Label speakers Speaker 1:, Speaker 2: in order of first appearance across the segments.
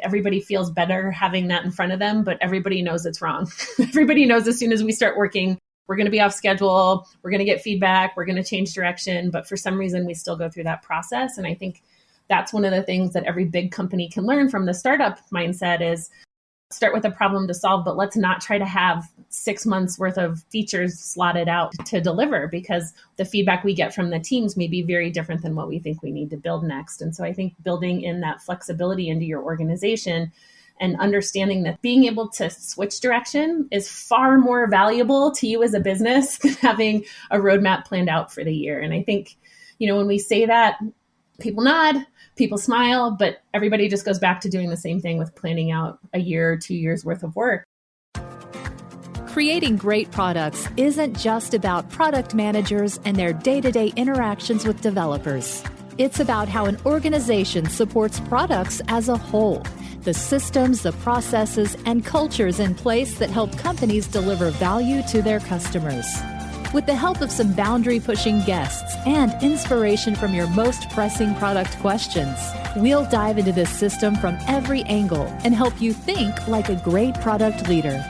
Speaker 1: everybody feels better having that in front of them, but everybody knows it's wrong. Everybody knows as soon as we start working, we're going to be off schedule, we're going to get feedback, we're going to change direction. But for some reason, we still go through that process. And I think that's one of the things that every big company can learn from the startup mindset is start with a problem to solve, but let's not try to have 6 months worth of features slotted out to deliver, because the feedback we get from the teams may be very different than what we think we need to build next. And so I think building in that flexibility into your organization and understanding that being able to switch direction is far more valuable to you as a business than having a roadmap planned out for the year. And I think, when we say that, people nod, people smile, but everybody just goes back to doing the same thing with planning out a year or 2 years worth of work.
Speaker 2: Creating great products isn't just about product managers and their day-to-day interactions with developers. It's about how an organization supports products as a whole, the systems, the processes, and cultures in place that help companies deliver value to their customers. With the help of some boundary-pushing guests and inspiration from your most pressing product questions, we'll dive into this system from every angle and help you think like a great product leader.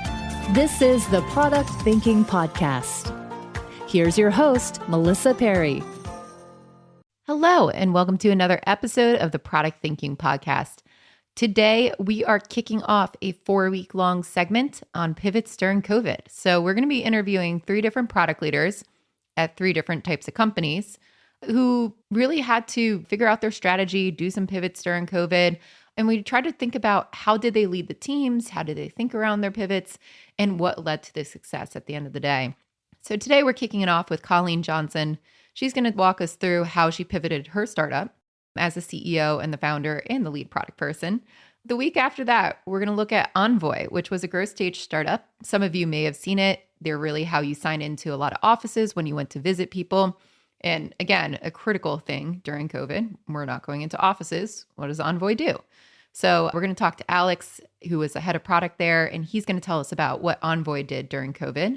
Speaker 2: This is the Product Thinking Podcast. Here's your host, Melissa Perri.
Speaker 3: Hello, and welcome to another episode of the Product Thinking Podcast. Today, we are kicking off a 4-week-long segment on pivots during COVID. So we're going to be interviewing 3 different product leaders at 3 different types of companies who really had to figure out their strategy, do some pivots during COVID. And we tried to think about how did they lead the teams, how did they think around their pivots, and what led to the success at the end of the day. So today, we're kicking it off with Colleen Johnson. She's going to walk us through how she pivoted her startup as the CEO and the founder and the lead product person. The week after that, we're going to look at Envoy, which was a growth stage startup. Some of you may have seen it. They're really how you sign into a lot of offices when you went to visit people. And again, a critical thing during COVID, we're not going into offices. What does Envoy do? So we're going to talk to Alex, who was the head of product there, and he's going to tell us about what Envoy did during COVID.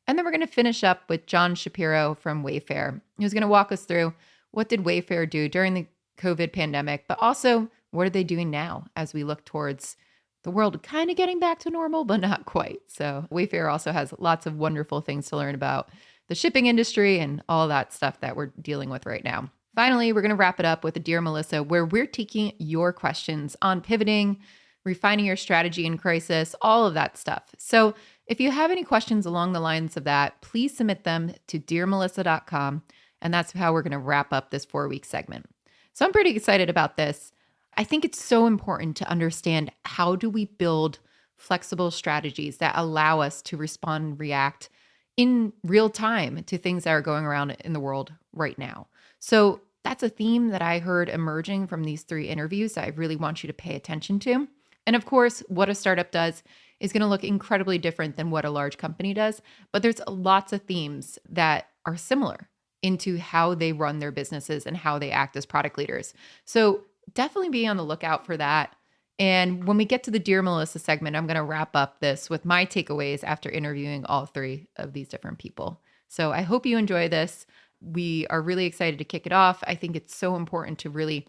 Speaker 3: And then we're going to finish up with John Shapiro from Wayfair, who's going to walk us through what did Wayfair do during the COVID pandemic, but also what are they doing now as we look towards the world kind of getting back to normal, but not quite. So Wayfair also has lots of wonderful things to learn about the shipping industry and all that stuff that we're dealing with right now. Finally, we're going to wrap it up with a Dear Melissa, where we're taking your questions on pivoting, refining your strategy in crisis, all of that stuff. So if you have any questions along the lines of that, please submit them to dearmelissa.com. And that's how we're going to wrap up this 4-week segment. So I'm pretty excited about this. I think it's so important to understand how do we build flexible strategies that allow us to respond and react in real time to things that are going around in the world right now. So that's a theme that I heard emerging from these 3 interviews that I really want you to pay attention to. And of course, what a startup does is going to look incredibly different than what a large company does. But there's lots of themes that are similar into how they run their businesses and how they act as product leaders. So definitely be on the lookout for that. And when we get to the Dear Melissa segment, I'm going to wrap up this with my takeaways after interviewing all 3 of these different people. So I hope you enjoy this. We are really excited to kick it off. I think it's so important to really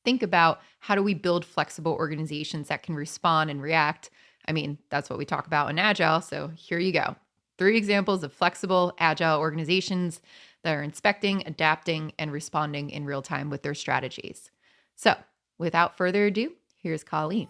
Speaker 3: think about how do we build flexible organizations that can respond and react. I mean, that's what we talk about in Agile. So here you go. 3 examples of flexible, agile organizations that are inspecting, adapting, and responding in real time with their strategies. So without further ado, here's Colleen.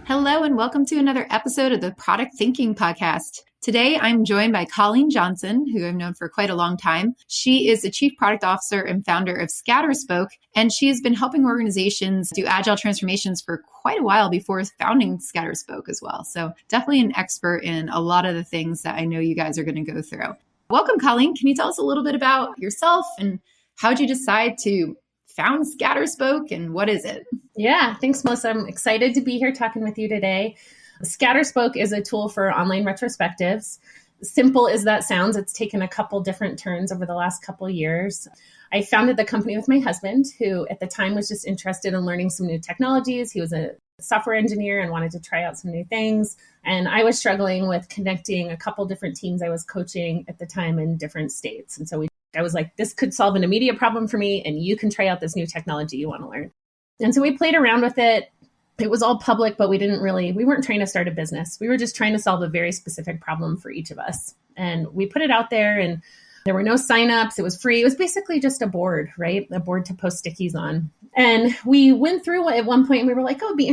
Speaker 4: Hello, and welcome to another episode of the Product Thinking Podcast. Today, I'm joined by Colleen Johnson, who I've known for quite a long time. She is the Chief Product Officer and founder of ScatterSpoke, and she has been helping organizations do agile transformations for quite a while before founding ScatterSpoke as well. So definitely an expert in a lot of the things that I know you guys are going to go through. Welcome, Colleen. Can you tell us a little bit about yourself and how did you decide to found ScatterSpoke and what is it?
Speaker 1: Yeah, thanks, Melissa. I'm excited to be here talking with you today. ScatterSpoke is a tool for online retrospectives. Simple as that sounds, it's taken a couple different turns over the last couple of years. I founded the company with my husband, who at the time was just interested in learning some new technologies. He was a software engineer and wanted to try out some new things. And I was struggling with connecting a couple different teams I was coaching at the time in different states. And so I was like, this could solve an immediate problem for me, and you can try out this new technology you want to learn. And so we played around with it. It was all public, but we weren't trying to start a business. We were just trying to solve a very specific problem for each of us. And we put it out there, and there were no signups. It was free. It was basically just a board, right? A board to post stickies on. And we went through at one point and we were like, oh, it'd be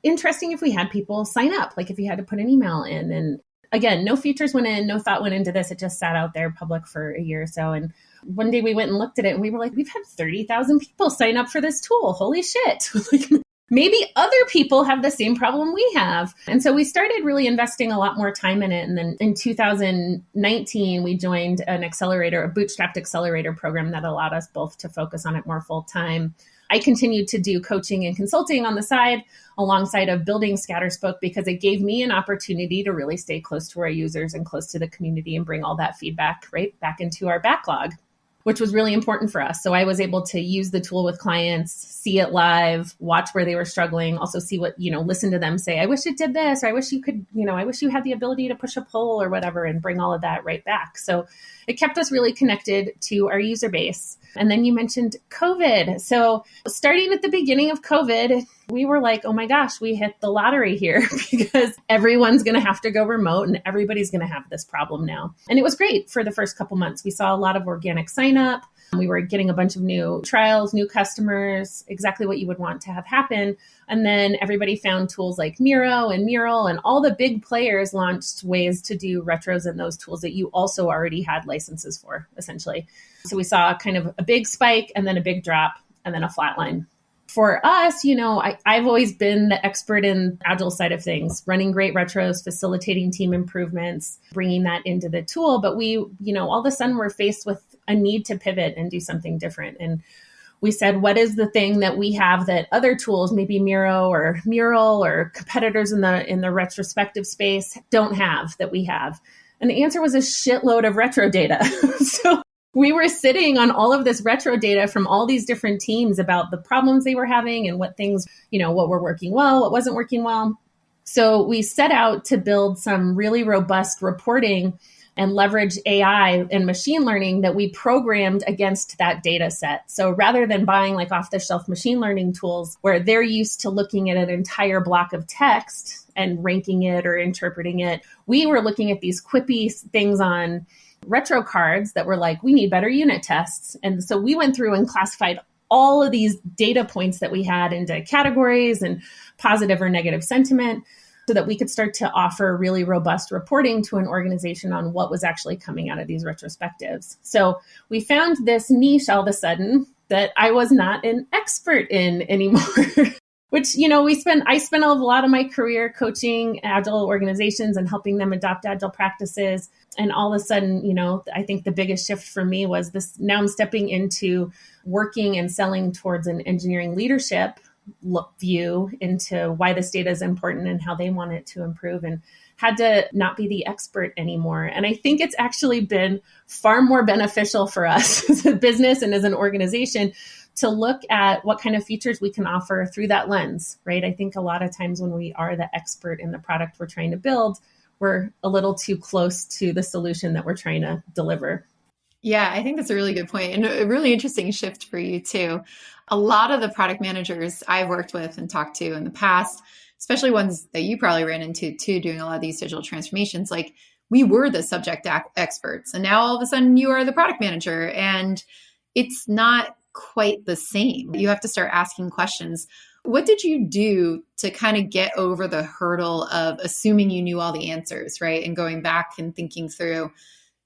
Speaker 1: interesting if we had people sign up, like if you had to put an email in. And again, no features went in, no thought went into this. It just sat out there public for a year or so. And one day we went and looked at it and we were like, we've had 30,000 people sign up for this tool. Holy shit. Like, maybe other people have the same problem we have. And so we started really investing a lot more time in it. And then in 2019, we joined a bootstrapped accelerator program that allowed us both to focus on it more full time. I continued to do coaching and consulting on the side alongside of building ScatterSpoke because it gave me an opportunity to really stay close to our users and close to the community and bring all that feedback right back into our backlog, which was really important for us. So I was able to use the tool with clients, see it live, watch where they were struggling, also see what, listen to them say, I wish it did this, or I wish you could, I wish you had the ability to push a poll or whatever, and bring all of that right back. So it kept us really connected to our user base. And then you mentioned COVID. So starting at the beginning of COVID, we were like, oh my gosh, we hit the lottery here because everyone's going to have to go remote and everybody's going to have this problem now. And it was great for the first couple months. We saw a lot of organic sign up. We were getting a bunch of new trials, new customers, exactly what you would want to have happen. And then everybody found tools like Miro and Mural, and all the big players launched ways to do retros in those tools that you also already had licenses for, essentially. So we saw kind of a big spike and then a big drop and then a flat line. For us, I've always been the expert in agile side of things, running great retros, facilitating team improvements, bringing that into the tool. But we, all of a sudden we're faced with a need to pivot and do something different. And we said, what is the thing that we have that other tools, maybe Miro or Mural or competitors in the retrospective space don't have that we have? And the answer was a shitload of retro data. So we were sitting on all of this retro data from all these different teams about the problems they were having and what things, what were working well, what wasn't working well. So we set out to build some really robust reporting and leverage AI and machine learning that we programmed against that data set. So rather than buying like off-the-shelf machine learning tools where they're used to looking at an entire block of text and ranking it or interpreting it, we were looking at these quippy things on retro cards that were like, we need better unit tests. And so we went through and classified all of these data points that we had into categories and positive or negative sentiment so that we could start to offer really robust reporting to an organization on what was actually coming out of these retrospectives. So we found this niche all of a sudden that I was not an expert in anymore. Which, I spent a lot of my career coaching agile organizations and helping them adopt agile practices. And all of a sudden, I think the biggest shift for me was this. Now I'm stepping into working and selling towards an engineering leadership view into why this data is important and how they want it to improve, and had to not be the expert anymore. And I think it's actually been far more beneficial for us as a business and as an organization to look at what kind of features we can offer through that lens, right? I think a lot of times when we are the expert in the product we're trying to build, we're a little too close to the solution that we're trying to deliver.
Speaker 4: Yeah, I think that's a really good point and a really interesting shift for you too. A lot of the product managers I've worked with and talked to in the past, especially ones that you probably ran into too, doing a lot of these digital transformations, like we were the subject experts and now all of a sudden you are the product manager, and it's not quite the same. You have to start asking questions. What did you do to kind of get over the hurdle of assuming you knew all the answers, right? And going back and thinking through,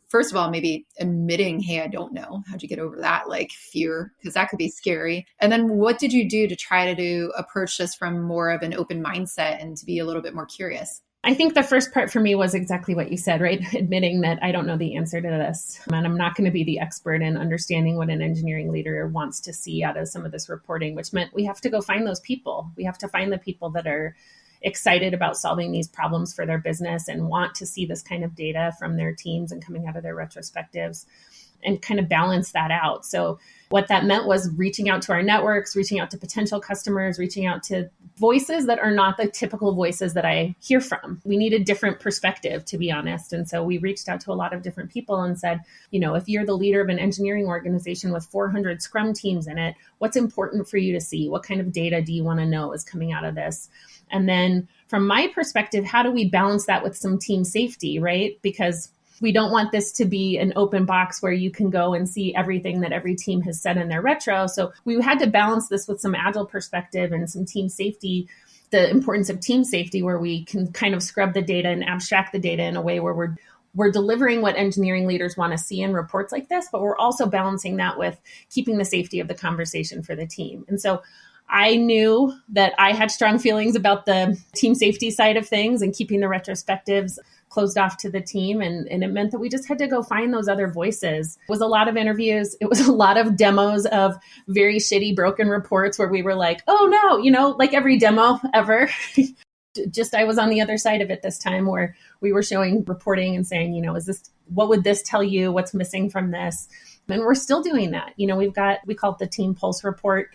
Speaker 4: first of all, maybe admitting, hey, I don't know. How'd you get over that fear? Because that could be scary. And then what did you do to try to approach this from more of an open mindset and to be a little bit more curious?
Speaker 1: I think the first part for me was exactly what you said, right? Admitting that I don't know the answer to this. And I'm not going to be the expert in understanding what an engineering leader wants to see out of some of this reporting, which meant we have to go find those people. We have to find the people that are excited about solving these problems for their business and want to see this kind of data from their teams and coming out of their retrospectives, and kind of balance that out. So What that meant was reaching out to our networks, reaching out to potential customers, reaching out to voices that are not the typical voices that I hear from. We need a different perspective, to be honest. And so we reached out to a lot of different people and said, if you're the leader of an engineering organization with 400 Scrum teams in it, what's important for you to see? What kind of data do you want to know is coming out of this? And then from my perspective, how do we balance that with some team safety, right? Because we don't want this to be an open box where you can go and see everything that every team has said in their retro. So we had to balance this with some agile perspective and some team safety, the importance of team safety, where we can kind of scrub the data and abstract the data in a way where we're delivering what engineering leaders want to see in reports like this, but we're also balancing that with keeping the safety of the conversation for the team. And so I knew that I had strong feelings about the team safety side of things and keeping the retrospectives closed off to the team. And it meant that we just had to go find those other voices. It was a lot of interviews. It was a lot of demos of very shitty, broken reports where we were like, oh no, like every demo ever. Just I was on the other side of it this time where we were showing reporting and saying, what would this tell you? What's missing from this? And we're still doing that. We call it the Team Pulse report.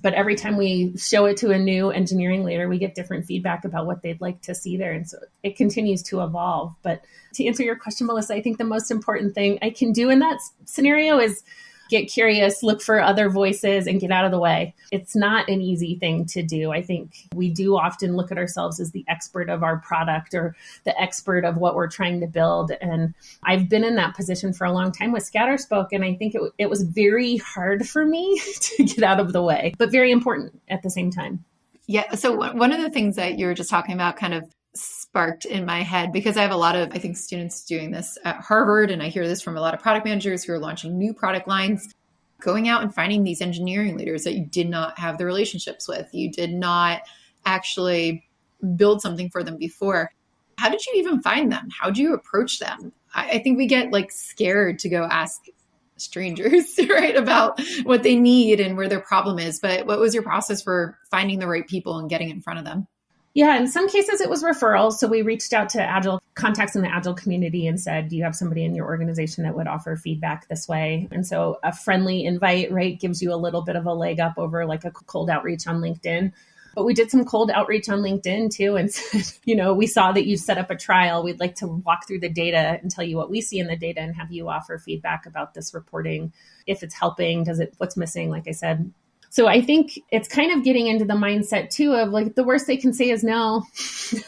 Speaker 1: But every time we show it to a new engineering leader, we get different feedback about what they'd like to see there. And so it continues to evolve. But to answer your question, Melissa, I think the most important thing I can do in that scenario is get curious, look for other voices, and get out of the way. It's not an easy thing to do. I think we do often look at ourselves as the expert of our product or the expert of what we're trying to build. And I've been in that position for a long time with ScatterSpoke, and I think it was very hard for me to get out of the way, but very important at the same time.
Speaker 4: Yeah. So one of the things that you were just talking about kind of sparked in my head, because I have a lot of, I think, students doing this at Harvard, and I hear this from a lot of product managers who are launching new product lines, going out and finding these engineering leaders that you did not have the relationships with. You did not actually build something for them before. How did you even find them? How do you approach them? I think we get scared to go ask strangers, right, about what they need and where their problem is. But what was your process for finding the right people and getting in front of them?
Speaker 1: Yeah, in some cases it was referrals. So we reached out to Agile contacts in the Agile community and said, do you have somebody in your organization that would offer feedback this way? And so a friendly invite, right, gives you a little bit of a leg up over a cold outreach on LinkedIn. But we did some cold outreach on LinkedIn too and said, we saw that you set up a trial. We'd like to walk through the data and tell you what we see in the data and have you offer feedback about this reporting. If it's helping, what's missing, like I said. So I think it's kind of getting into the mindset too of the worst they can say is no,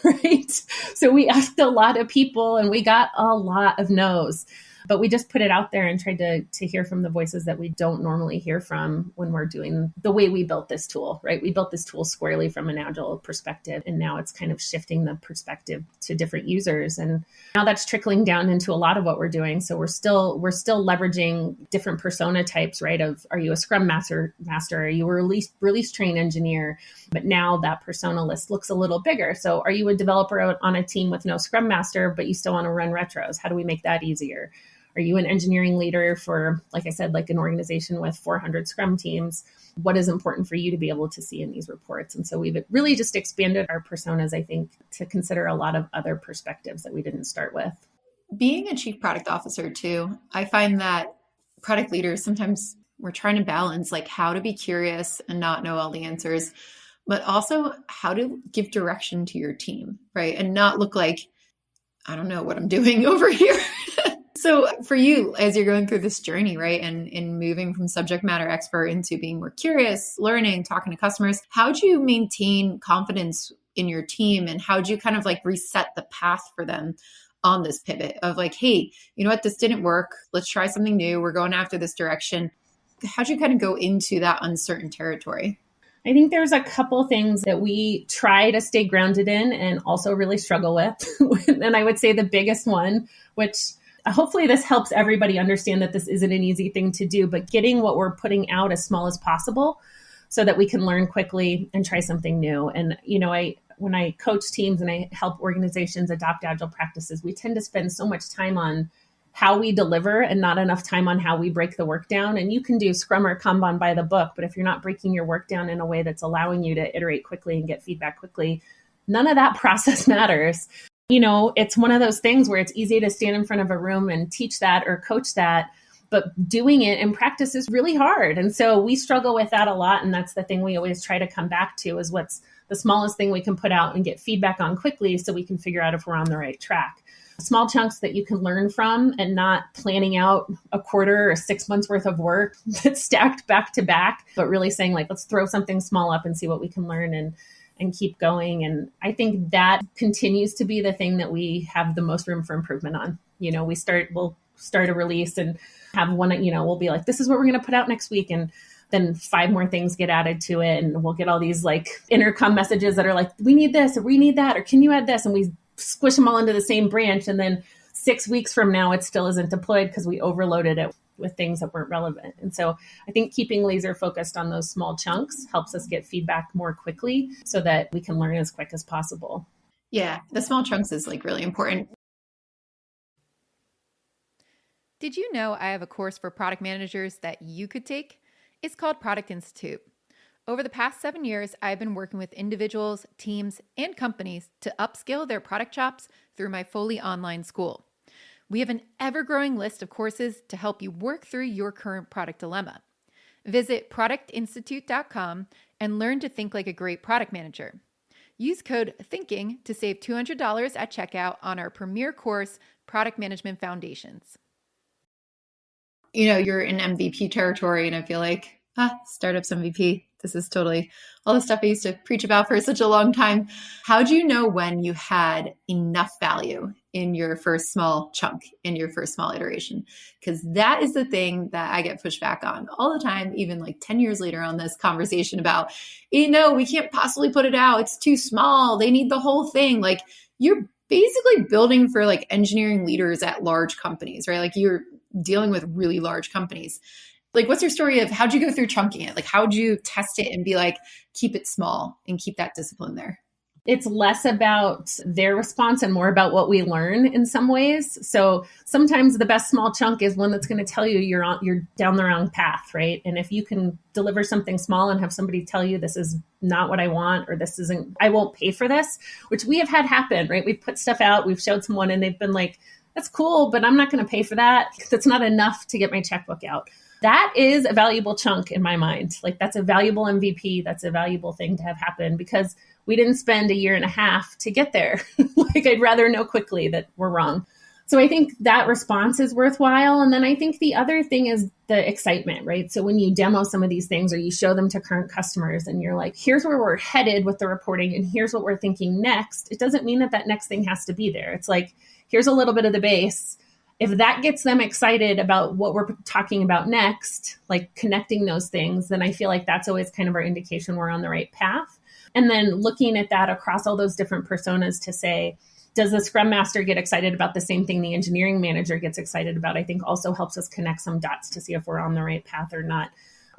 Speaker 1: right? So we asked a lot of people and we got a lot of no's, but we just put it out there and tried to hear from the voices that we don't normally hear from when we're doing the way we built this tool, right? We built this tool squarely from an Agile perspective, and now it's kind of shifting the perspective to different users. And now that's trickling down into a lot of what we're doing. So we're still leveraging different persona types, right? Are you a Scrum master? Are you a release train engineer? But now that persona list looks a little bigger. So are you a developer on a team with no Scrum master, but you still want to run retros? How do we make that easier? Are you an engineering leader for, like I said, an organization with 400 Scrum teams? What is important for you to be able to see in these reports? And so we've really just expanded our personas, I think, to consider a lot of other perspectives that we didn't start with.
Speaker 4: Being a chief product officer too, I find that product leaders, sometimes we're trying to balance how to be curious and not know all the answers, but also how to give direction to your team, right? And not look like, I don't know what I'm doing over here. So for you, as you're going through this journey, right, and in moving from subject matter expert into being more curious, learning, talking to customers, how do you maintain confidence in your team, and how do you kind of reset the path for them on this pivot of hey, you know what, this didn't work. Let's try something new. We're going after this direction. How do you kind of go into that uncertain territory?
Speaker 1: I think there's a couple things that we try to stay grounded in and also really struggle with. And I would say the biggest one, which hopefully this helps everybody understand that this isn't an easy thing to do, but getting what we're putting out as small as possible so that we can learn quickly and try something new. And, when I coach teams and I help organizations adopt Agile practices, we tend to spend so much time on how we deliver and not enough time on how we break the work down. And you can do Scrum or Kanban by the book, but if you're not breaking your work down in a way that's allowing you to iterate quickly and get feedback quickly, none of that process matters. It's one of those things where it's easy to stand in front of a room and teach that or coach that. but doing it in practice is really hard. And so we struggle with that a lot. And that's the thing we always try to come back to, is what's the smallest thing we can put out and get feedback on quickly so we can figure out if we're on the right track. Small chunks that you can learn from, and not planning out a quarter or 6 months worth of work that's stacked back to back, but really saying like, let's throw something small up and see what we can learn and keep going. And I think that continues to be the thing that we have the most room for improvement on. We'll start a release and have one, we'll be like, this is what we're going to put out next week. And then 5 more things get added to it. And we'll get all these like intercom messages that are like, we need this, or we need that, or can you add this? And we squish them all into the same branch. And then 6 weeks from now, it still isn't deployed because we overloaded it with things that weren't relevant. And so I think keeping laser focused on those small chunks helps us get feedback more quickly so that we can learn as quick as possible.
Speaker 4: Yeah, the small chunks is like really important.
Speaker 3: Did you know I have a course for product managers that you could take? It's called Product Institute. Over the past 7 years, I've been working with individuals, teams, and companies to upskill their product chops through my fully online school. We have an ever-growing list of courses to help you work through your current product dilemma. Visit productinstitute.com and learn to think like a great product manager. Use code THINKING to save $200 at checkout on our premier course, Product Management Foundations.
Speaker 4: You're in MVP territory, and I feel like, startups MVP. This is totally all the stuff I used to preach about for such a long time. How do you know when you had enough value in your first small chunk, in your first small iteration? Because that is the thing that I get pushed back on all the time, even like 10 years later on this conversation about, we can't possibly put it out. It's too small. They need the whole thing. Like, you're basically building for like engineering leaders at large companies, right? Like, you're dealing with really large companies. Like, what's your story of how'd you go through chunking it? Like, how'd you test it and be like, keep it small and keep that discipline there?
Speaker 1: It's less about their response and more about what we learn in some ways. So sometimes the best small chunk is one that's going to tell you you're down the wrong path, right? And if you can deliver something small and have somebody tell you this is not what I want, or this isn't, I won't pay for this, which we have had happen, right? We've put stuff out, we've showed someone and they've been like, that's cool, but I'm not going to pay for that. That's not enough to get my checkbook out. That is a valuable chunk in my mind. Like, that's a valuable MVP. That's a valuable thing to have happen because we didn't spend a year and a half to get there. Like, I'd rather know quickly that we're wrong. So I think that response is worthwhile. And then I think the other thing is the excitement, right? So when you demo some of these things or you show them to current customers and you're like, here's where we're headed with the reporting and here's what we're thinking next, it doesn't mean that next thing has to be there. It's like, here's a little bit of the base. If that gets them excited about what we're talking about next, like connecting those things, then I feel like that's always kind of our indication we're on the right path. And then looking at that across all those different personas to say, does the Scrum Master get excited about the same thing the engineering manager gets excited about? I think also helps us connect some dots to see if we're on the right path or not.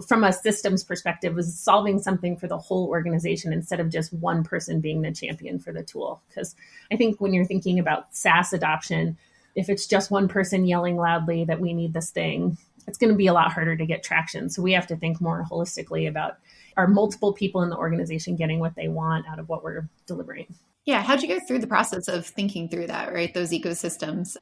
Speaker 1: From a systems perspective, was solving something for the whole organization instead of just one person being the champion for the tool. Because I think when you're thinking about SaaS adoption, if it's just one person yelling loudly that we need this thing, it's going to be a lot harder to get traction. So we have to think more holistically about, are multiple people in the organization getting what they want out of what we're delivering?
Speaker 4: Yeah. How'd you go through the process of thinking through that, right? Those ecosystems.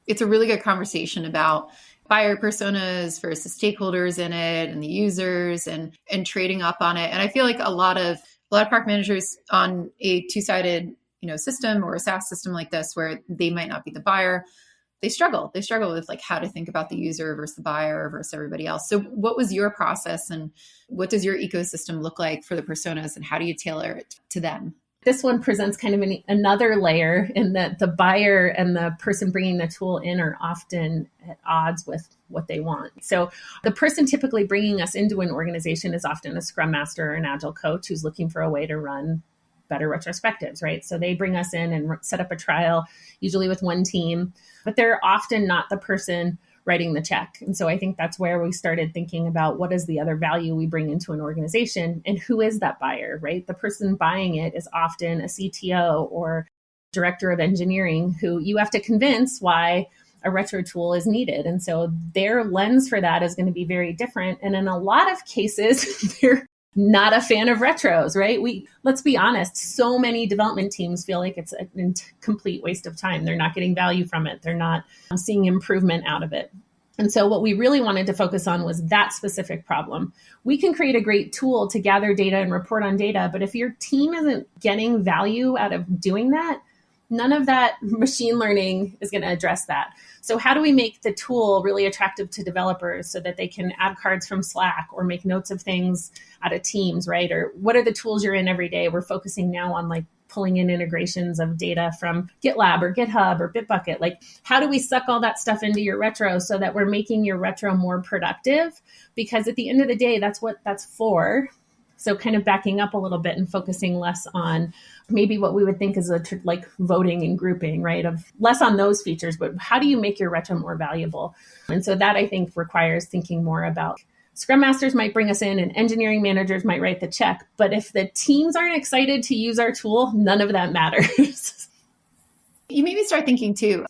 Speaker 4: It's a really good conversation about buyer personas versus stakeholders in it and the users and trading up on it. And I feel like a lot of product managers on a two-sided, system or a SaaS system like this, where they might not be the buyer, they struggle with like how to think about the user versus the buyer versus everybody else. So what was your process and what does your ecosystem look like for the personas and how do you tailor it to them?
Speaker 1: This one presents kind of another layer in that the buyer and the person bringing the tool in are often at odds with what they want. So the person typically bringing us into an organization is often a Scrum Master or an Agile coach who's looking for a way to run better retrospectives, right? So they bring us in and set up a trial, usually with one team, but they're often not the person writing the check. And so I think that's where we started thinking about what is the other value we bring into an organization and who is that buyer, right? The person buying it is often a CTO or director of engineering who you have to convince why a retro tool is needed. And so their lens for that is going to be very different. And in a lot of cases, they're not a fan of retros, right? Let's be honest, so many development teams feel like it's a complete waste of time. They're not getting value from it. They're not seeing improvement out of it. And so what we really wanted to focus on was that specific problem. We can create a great tool to gather data and report on data, but if your team isn't getting value out of doing that, none of that machine learning is going to address that. So how do we make the tool really attractive to developers so that they can add cards from Slack or make notes of things out of Teams, right? Or what are the tools you're in every day? We're focusing now on like pulling in integrations of data from GitLab or GitHub or Bitbucket. Like, how do we suck all that stuff into your retro so that we're making your retro more productive? Because at the end of the day, that's what that's for. So kind of backing up a little bit and focusing less on maybe what we would think is like voting and grouping, right? Of less on those features, but how do you make your retro more valuable? And so that I think requires thinking more about Scrum Masters might bring us in and engineering managers might write the check. But if the teams aren't excited to use our tool, none of that matters.
Speaker 4: You made me start thinking too,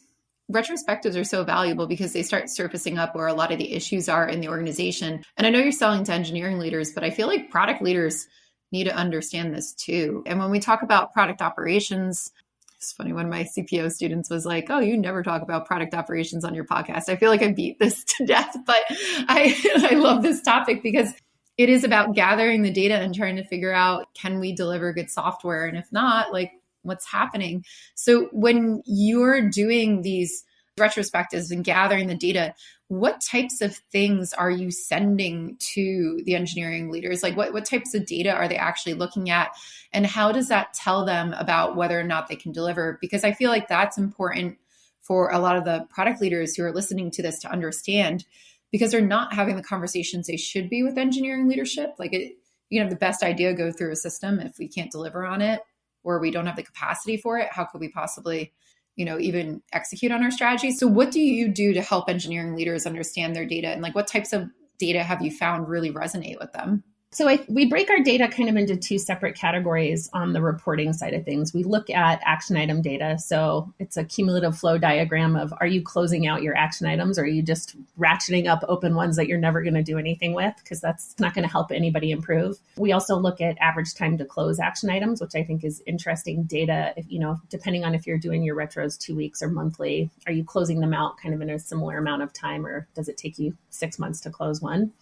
Speaker 4: retrospectives are so valuable because they start surfacing up where a lot of the issues are in the organization. And I know you're selling to engineering leaders, but I feel like product leaders need to understand this too. And when we talk about product operations, it's funny, one of my CPO students was like, oh, you never talk about product operations on your podcast. I feel like I beat this to death, but I love this topic because it is about gathering the data and trying to figure out, can we deliver good software? And if not, like, what's happening? So when you're doing these retrospectives and gathering the data, what types of things are you sending to the engineering leaders? Like what types of data are they actually looking at? And how does that tell them about whether or not they can deliver? Because I feel like that's important for a lot of the product leaders who are listening to this to understand, because they're not having the conversations they should be with engineering leadership. Like you can have the best idea go through a system. If we can't deliver on it, or we don't have the capacity for it, how could we possibly, even execute on our strategy? So what do you do to help engineering leaders understand their data? And like, what types of data have you found really resonate with them?
Speaker 1: So we break our data kind of into two separate categories on the reporting side of things. We look at action item data. So it's a cumulative flow diagram of, are you closing out your action items, or are you just ratcheting up open ones that you're never going to do anything with? Because that's not going to help anybody improve. We also look at average time to close action items, which I think is interesting data. If, depending on if you're doing your retros 2 weeks or monthly, are you closing them out kind of in a similar amount of time, or does it take you 6 months to close one?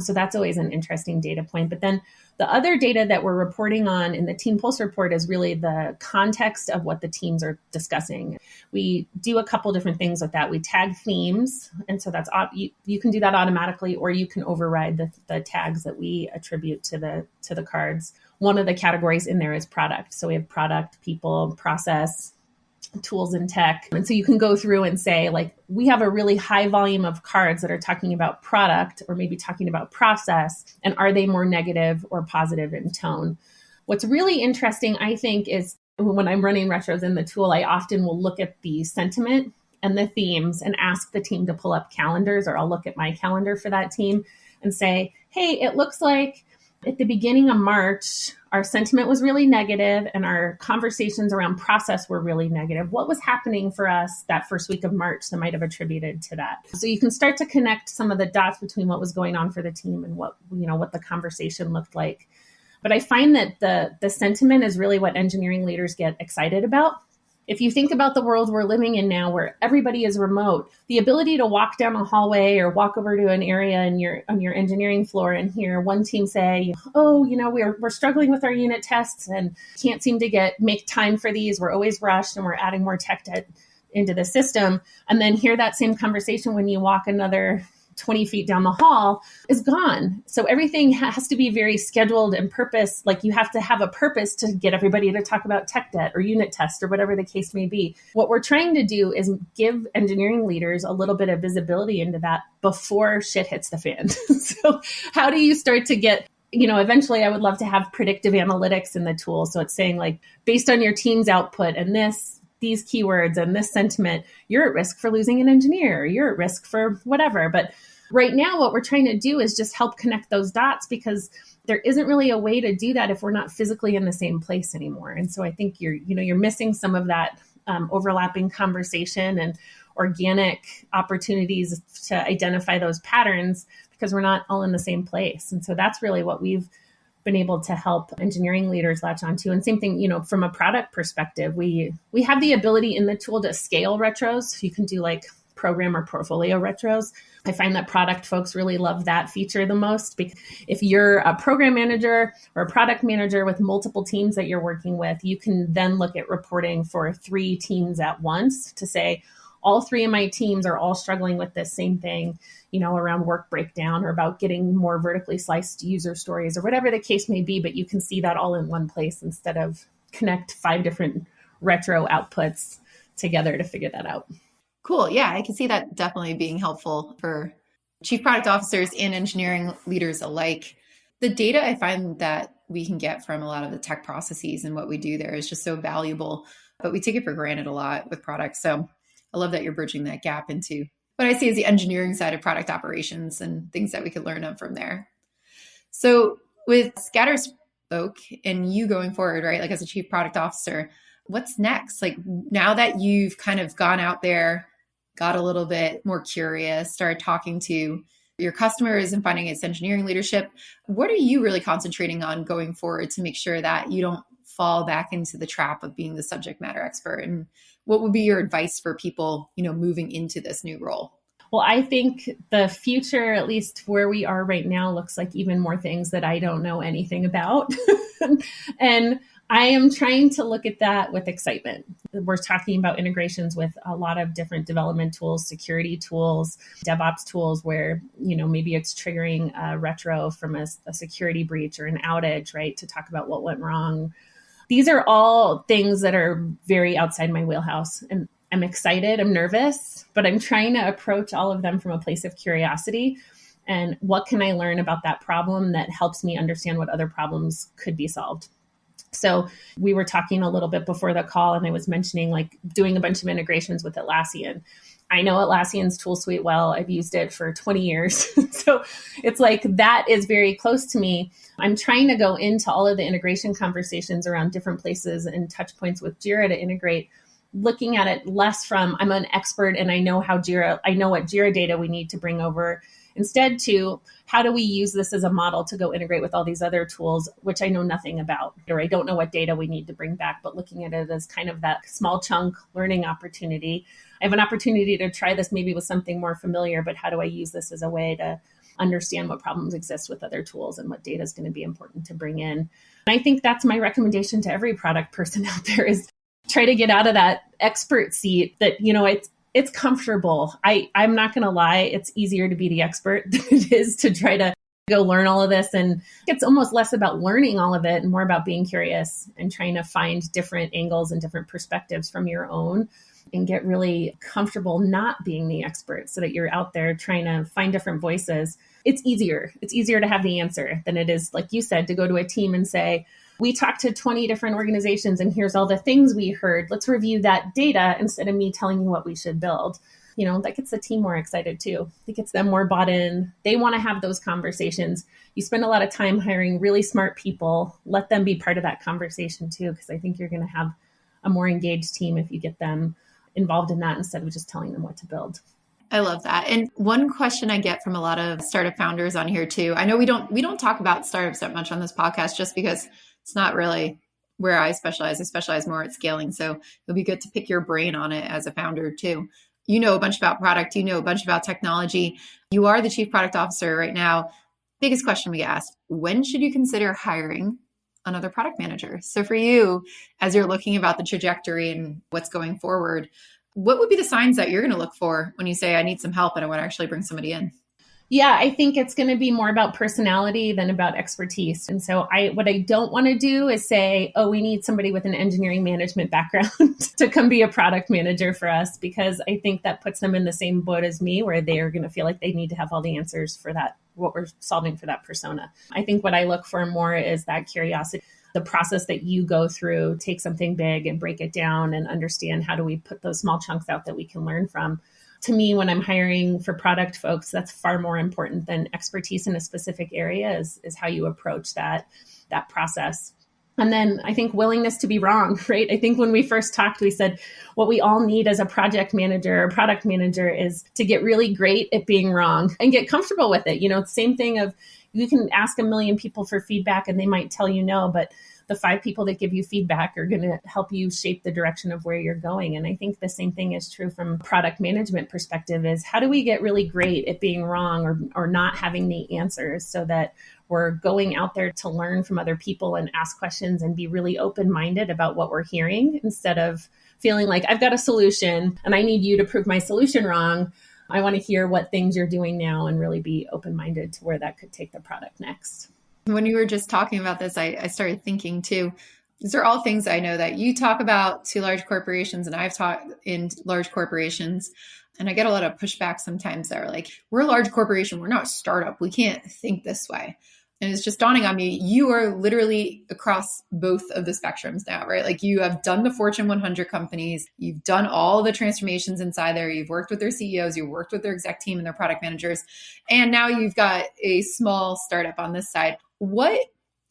Speaker 1: So that's always an interesting data point. But then the other data that we're reporting on in the Team Pulse report is really the context of what the teams are discussing. We do a couple different things with that. We tag themes. And so that's you can do that automatically, or you can override the tags that we attribute to the cards. One of the categories in there is product. So we have product, people, process, tools and tech. And so you can go through and say, like, we have a really high volume of cards that are talking about product or maybe talking about process. And are they more negative or positive in tone? What's really interesting, I think, is when I'm running retros in the tool, I often will look at the sentiment and the themes and ask the team to pull up calendars, or I'll look at my calendar for that team and say, hey, it looks like at the beginning of March, our sentiment was really negative and our conversations around process were really negative. What was happening for us that first week of March that might have attributed to that? So you can start to connect some of the dots between what was going on for the team and what the conversation looked like. But I find that the sentiment is really what engineering leaders get excited about. If you think about the world we're living in now, where everybody is remote, the ability to walk down a hallway or walk over to an area on your engineering floor and hear one team say, oh, we're struggling with our unit tests and can't seem to make time for these. We're always rushed and we're adding more tech into the system. And then hear that same conversation when you walk another 20 feet down the hall is gone. So everything has to be very scheduled and purpose. Like you have to have a purpose to get everybody to talk about tech debt or unit test or whatever the case may be. What we're trying to do is give engineering leaders a little bit of visibility into that before shit hits the fan. So how do you start to get, eventually I would love to have predictive analytics in the tool. So it's saying, like, based on your team's output and these keywords and this sentiment, you're at risk for losing an engineer, you're at risk for whatever. But right now, what we're trying to do is just help connect those dots, because there isn't really a way to do that if we're not physically in the same place anymore. And so I think you're missing some of that overlapping conversation and organic opportunities to identify those patterns, because we're not all in the same place. And so that's really what we've been able to help engineering leaders latch onto. And same thing, from a product perspective, we have the ability in the tool to scale retros. You can do like program or portfolio retros. I find that product folks really love that feature the most, because if you're a program manager or a product manager with multiple teams that you're working with, you can then look at reporting for 3 teams at once to say, all 3 of my teams are all struggling with this same thing, around work breakdown or about getting more vertically sliced user stories or whatever the case may be. But you can see that all in one place instead of connect 5 different retro outputs together to figure that out.
Speaker 4: Cool. Yeah, I can see that definitely being helpful for chief product officers and engineering leaders alike. The data I find that we can get from a lot of the tech processes and what we do there is just so valuable, but we take it for granted a lot with products. So I love that you're bridging that gap into what I see as the engineering side of product operations and things that we could learn from there. So with ScatterSpoke and you going forward, right, like as a chief product officer, what's next? Like now that you've kind of gone out there, got a little bit more curious, started talking to your customers and finding its engineering leadership, what are you really concentrating on going forward to make sure that you don't fall back into the trap of being the subject matter expert? And what would be your advice for people, moving into this new role?
Speaker 1: Well, I think the future, at least where we are right now, looks like even more things that I don't know anything about. And I am trying to look at that with excitement. We're talking about integrations with a lot of different development tools, security tools, DevOps tools, where, maybe it's triggering a retro from a security breach or an outage, right? To talk about what went wrong. These are all things that are very outside my wheelhouse, and I'm excited, I'm nervous, but I'm trying to approach all of them from a place of curiosity. And what can I learn about that problem that helps me understand what other problems could be solved? So we were talking a little bit before the call, and I was mentioning like doing a bunch of integrations with Atlassian. I know Atlassian's tool suite well. I've used it for 20 years. So it's like that is very close to me. I'm trying to go into all of the integration conversations around different places and touch points with Jira to integrate, looking at it less from I'm an expert and I know what Jira data we need to bring over, instead to how do we use this as a model to go integrate with all these other tools, which I know nothing about, or I don't know what data we need to bring back, but looking at it as kind of that small chunk learning opportunity. I have an opportunity to try this maybe with something more familiar, but how do I use this as a way to understand what problems exist with other tools and what data is going to be important to bring in? And I think that's my recommendation to every product person out there is try to get out of that expert seat that, it's comfortable. I'm not going to lie. It's easier to be the expert than it is to try to go learn all of this. And it's almost less about learning all of it and more about being curious and trying to find different angles and different perspectives from your own and get really comfortable not being the expert so that you're out there trying to find different voices. It's easier. It's easier to have the answer than it is, like you said, to go to a team and say, we talked to 20 different organizations and here's all the things we heard. Let's review that data instead of me telling you what we should build. That gets the team more excited too. It gets them more bought in. They want to have those conversations. You spend a lot of time hiring really smart people. Let them be part of that conversation too, because I think you're going to have a more engaged team if you get them involved in that instead of just telling them what to build.
Speaker 4: I love that. And one question I get from a lot of startup founders on here too. I know we don't talk about startups that much on this podcast just because it's not really where I specialize. I specialize more at scaling. So it'll be good to pick your brain on it as a founder too. You know a bunch about product. You know a bunch about technology. You are the chief product officer right now. Biggest question we get asked, when should you consider hiring another product manager? So for you, as you're looking about the trajectory and what's going forward, what would be the signs that you're going to look for when you say, I need some help and I want to actually bring somebody in?
Speaker 1: Yeah, I think it's going to be more about personality than about expertise. And so what I don't want to do is say, oh, we need somebody with an engineering management background to come be a product manager for us, because I think that puts them in the same boat as me, where they are going to feel like they need to have all the answers for that, what we're solving for that persona. I think what I look for more is that curiosity, the process that you go through, take something big and break it down and understand how do we put those small chunks out that we can learn from. To me, when I'm hiring for product folks, that's far more important than expertise in a specific area is how you approach that process. And then I think willingness to be wrong, right? I think when we first talked, we said what we all need as a project manager or product manager is to get really great at being wrong and get comfortable with it. Same thing of you can ask a million people for feedback and they might tell you no, but the 5 people that give you feedback are going to help you shape the direction of where you're going. And I think the same thing is true from product management perspective is how do we get really great at being wrong or not having the answers so that we're going out there to learn from other people and ask questions and be really open-minded about what we're hearing instead of feeling like I've got a solution and I need you to prove my solution wrong. I want to hear what things you're doing now and really be open-minded to where that could take the product next.
Speaker 4: When you were just talking about this, I started thinking too, these are all things I know that you talk about to large corporations and I've taught in large corporations. And I get a lot of pushback sometimes that are like, we're a large corporation. We're not a startup. We can't think this way. And it's just dawning on me, you are literally across both of the spectrums now, right? Like you have done the Fortune 100 companies, you've done all the transformations inside there, you've worked with their CEOs, you've worked with their exec team and their product managers, and now you've got a small startup on this side. What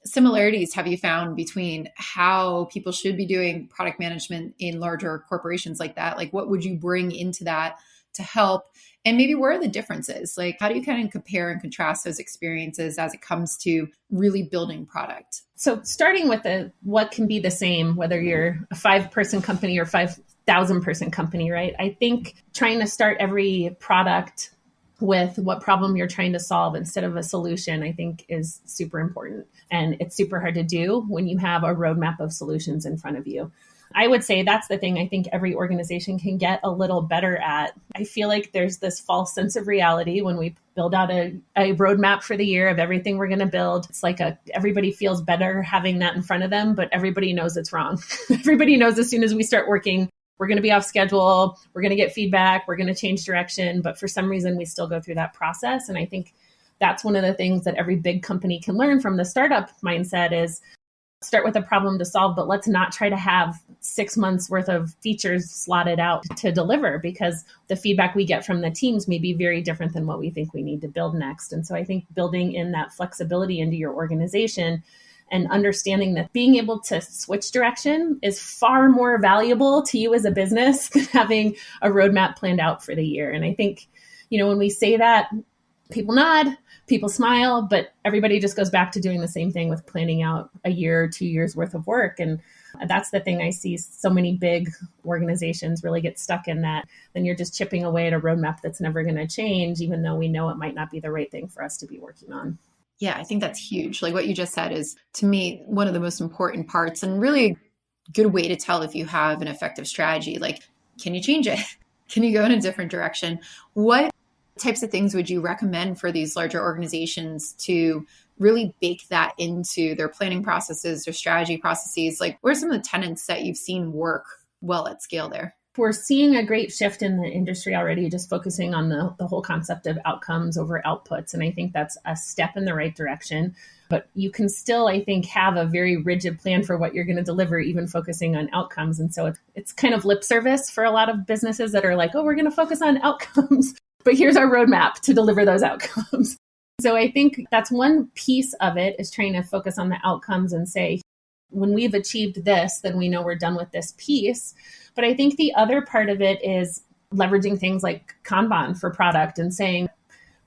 Speaker 4: similarities have you found between how people should be doing product management in larger corporations like that? Like what would you bring into that to help? And maybe where are the differences? Like, how do you kind of compare and contrast those experiences as it comes to really building product?
Speaker 1: So starting with what can be the same, whether you're a 5-person company or 5,000-person company, right? I think trying to start every product with what problem you're trying to solve instead of a solution, I think is super important. And it's super hard to do when you have a roadmap of solutions in front of you. I would say that's the thing I think every organization can get a little better at. I feel like there's this false sense of reality when we build out a roadmap for the year of everything we're going to build. It's like everybody feels better having that in front of them, but everybody knows it's wrong. Everybody knows as soon as we start working, we're going to be off schedule, we're going to get feedback, we're going to change direction. But for some reason, we still go through that process. And I think that's one of the things that every big company can learn from the startup mindset is start with a problem to solve, but let's not try to have 6 months worth of features slotted out to deliver because the feedback we get from the teams may be very different than what we think we need to build next. And so I think building in that flexibility into your organization and understanding that being able to switch direction is far more valuable to you as a business than having a roadmap planned out for the year. And I think, when we say that, people nod, people smile, but everybody just goes back to doing the same thing with planning out a year or 2 years worth of work. And that's the thing I see so many big organizations really get stuck in that. Then you're just chipping away at a roadmap that's never going to change, even though we know it might not be the right thing for us to be working on.
Speaker 4: Yeah, I think that's huge. Like what you just said is, to me, one of the most important parts and really a good way to tell if you have an effective strategy. Like, can you change it? Can you go in a different direction? What types of things would you recommend for these larger organizations to really bake that into their planning processes, their strategy processes? Like, what are some of the tenets that you've seen work well at scale there?
Speaker 1: We're seeing a great shift in the industry already, just focusing on the whole concept of outcomes over outputs. And I think that's a step in the right direction. But you can still, I think, have a very rigid plan for what you're going to deliver, even focusing on outcomes. And so it's kind of lip service for a lot of businesses that are like, oh, we're going to focus on outcomes, but here's our roadmap to deliver those outcomes. So I think that's one piece of it, is trying to focus on the outcomes and say, when we've achieved this, then we know we're done with this piece. But I think the other part of it is leveraging things like Kanban for product and saying,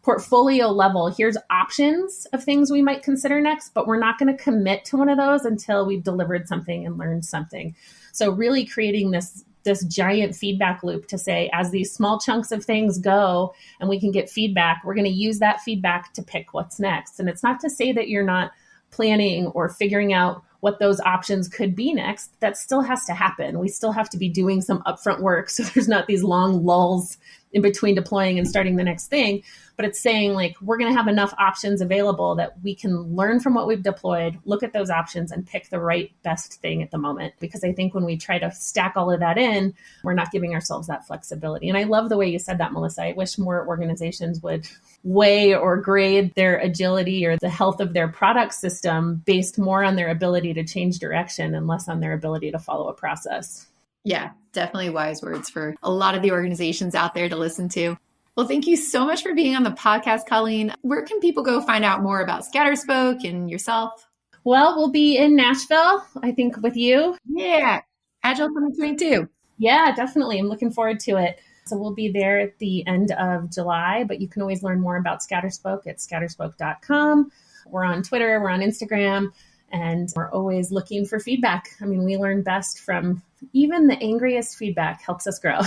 Speaker 1: portfolio level, here's options of things we might consider next, but we're not going to commit to one of those until we've delivered something and learned something. So really creating this giant feedback loop to say, as these small chunks of things go and we can get feedback, we're going to use that feedback to pick what's next. And it's not to say that you're not planning or figuring out what those options could be next. That still has to happen. We still have to be doing some upfront work, so there's not these long lulls in between deploying and starting the next thing. But it's saying, like, we're going to have enough options available that we can learn from what we've deployed, look at those options, and pick the right best thing at the moment. Because I think when we try to stack all of that in, we're not giving ourselves that flexibility. And I love the way you said that, Melissa. I wish more organizations would weigh or grade their agility or the health of their product system based more on their ability to change direction and less on their ability to follow a process.
Speaker 4: Yeah, definitely wise words for a lot of the organizations out there to listen to. Well, thank you so much for being on the podcast, Colleen. Where can people go find out more about ScatterSpoke and yourself?
Speaker 1: Well, we'll be in Nashville, I think, with you.
Speaker 4: Yeah, Agile 2022.
Speaker 1: Yeah, definitely. I'm looking forward to it. So we'll be there at the end of July, but you can always learn more about ScatterSpoke at scatterspoke.com. We're on Twitter, we're on Instagram, And we're always looking for feedback. I mean, we learn best from even the angriest feedback helps us grow.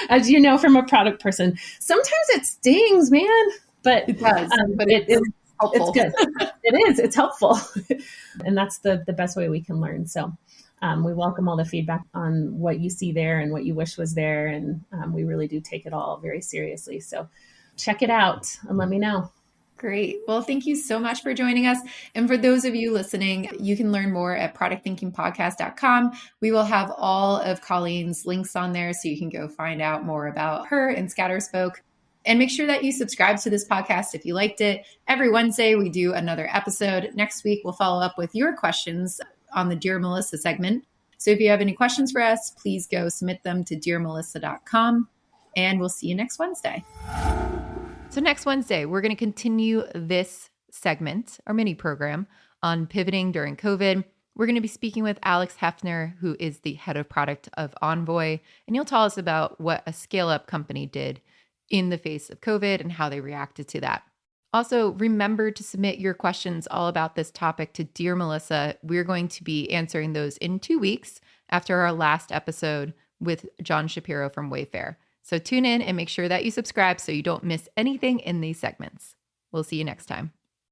Speaker 1: As you know, from a product person, sometimes it stings, man, but
Speaker 4: it does. But
Speaker 1: it's good. It is. It's helpful. And that's the best way we can learn. So we welcome all the feedback on what you see there and what you wish was there. And we really do take it all very seriously. So check it out and let me know.
Speaker 4: Great. Well, thank you so much for joining us. And for those of you listening, you can learn more at productthinkingpodcast.com. We will have all of Colleen's links on there so you can go find out more about her and ScatterSpoke. And make sure that you subscribe to this podcast if you liked it. Every Wednesday, we do another episode. Next week, we'll follow up with your questions on the Dear Melissa segment. So if you have any questions for us, please go submit them to dearmelissa.com. And we'll see you next Wednesday.
Speaker 3: So next Wednesday, we're going to continue this segment, our mini program on pivoting during COVID. We're going to be speaking with Alex Hefner, who is the head of product of Envoy, and he'll tell us about what a scale-up company did in the face of COVID and how they reacted to that. Also, remember to submit your questions all about this topic to Dear Melissa. We're going to be answering those in 2 weeks after our last episode with John Shapiro from Wayfair. So tune in and make sure that you subscribe so you don't miss anything in these segments. We'll see you next time.